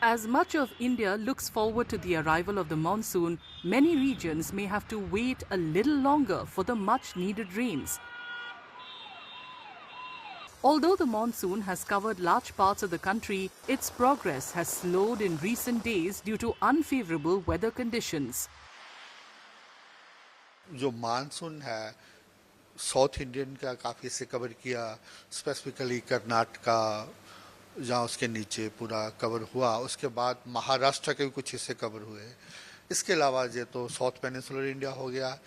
As much of India looks forward to the arrival of the monsoon, many regions may have to wait a little longer for the much-needed rains. Although the monsoon has covered large parts of the country, its progress has slowed in recent days due to unfavorable weather conditions. जो monsoon है south Indian का काफ़ी से cover किया, specifically Karnataka जहाँ उसके नीचे पूरा कवर हुआ, उसके बाद महाराष्ट्र के भी कुछ हिस्से कवर हुए। इसके अलावा ये तो साउथ पेनिनसुलर इंडिया हो गया,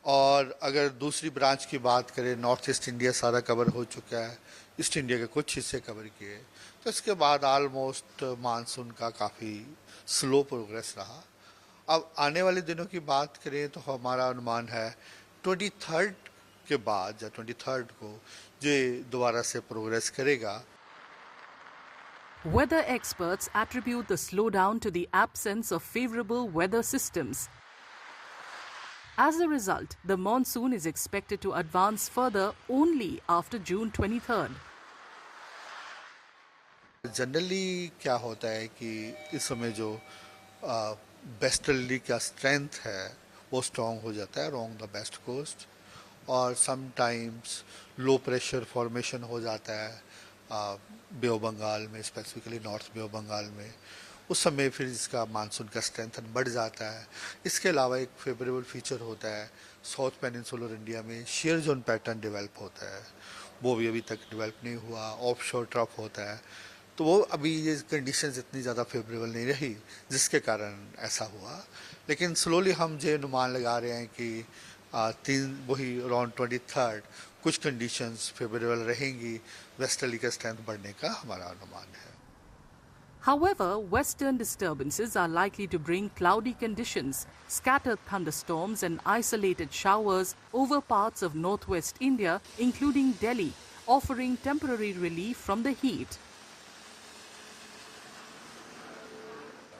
और अगर दूसरी ब्रांच की बात करें नॉर्थ ईस्ट इंडिया सारा कवर हो चुका है, ईस्ट इंडिया के कुछ हिस्से कवर किए। तो इसके बाद ऑलमोस्ट मानसून का काफ़ी स्लो प्रोग्रेस रहा। अब आने वाले दिनों की बात करें तो हमारा अनुमान है 23 के बाद या 23 को ये दोबारा से प्रोग्रेस करेगा। Weather experts attribute the slowdown to the absence of favorable weather systems. As a result, the monsoon is expected to advance further only after June 23rd. Generally क्या होता है कि इस समय जो वेस्टर्ली का स्ट्रेंथ है वो स्ट्रॉन्ग हो जाता है अलोंग द वेस्ट कोस्ट, और समटाइम्स लो प्रेशर फॉर्मेशन हो जाता है बे ऑफ बंगाल में, specifically north bay of Bengal में। उस समय फिर इसका मानसून का स्ट्रेंथन बढ़ जाता है। इसके अलावा एक फेवरेबल फीचर होता है साउथ पेनिनसुलर इंडिया में शेयर जोन पैटर्न डेवलप होता है, वो भी अभी तक डेवलप नहीं हुआ। ऑफशोर ट्रफ होता है, तो वो अभी ये कंडीशंस इतनी ज़्यादा फेवरेबल नहीं रही जिसके कारण ऐसा हुआ। लेकिन स्लोली हम ये अनुमान लगा रहे हैं कि वही अराउंड 23 कुछ कंडीशंस फेवरेबल रहेंगी, वेस्टर्ली का स्ट्रेंथ बढ़ने का हमारा अनुमान है। However, western disturbances are likely to bring cloudy conditions, scattered thunderstorms and isolated showers over parts of northwest India, including Delhi, offering temporary relief from the heat.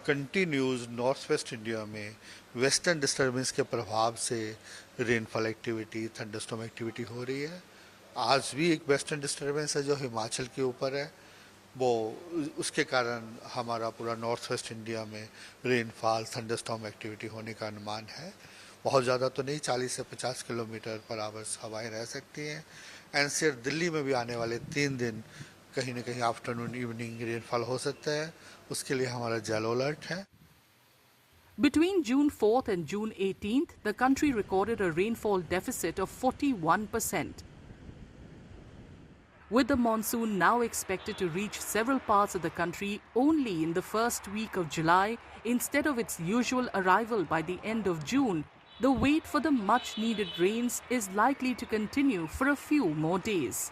Continues north west India में western disturbance के प्रभाव से rainfall activity, thunderstorm activity हो रही है। आज भी एक वेस्टर्न डिस्टर्बेंस है जो हिमाचल के ऊपर है, वो उसके कारण हमारा पूरा नॉर्थ वेस्ट इंडिया में रेनफॉल, थंडरस्टॉर्म एक्टिविटी होने का अनुमान है। बहुत ज़्यादा तो नहीं, 40 से 50 किलोमीटर पर आवर्स हवाएं रह सकती हैं। एनसीआर दिल्ली में भी आने वाले 3 दिन कहीं न कहीं आफ्टरनून इवनिंग रेनफॉल हो सकता है, उसके लिए हमारा येलो अलर्ट है। Between June 4th and June 18th, the country recorded a rainfall deficit of 41%. With the monsoon now expected to reach several parts of the country only in the first week of July instead of its usual arrival by the end of June, the wait for the much-needed rains is likely to continue for a few more days.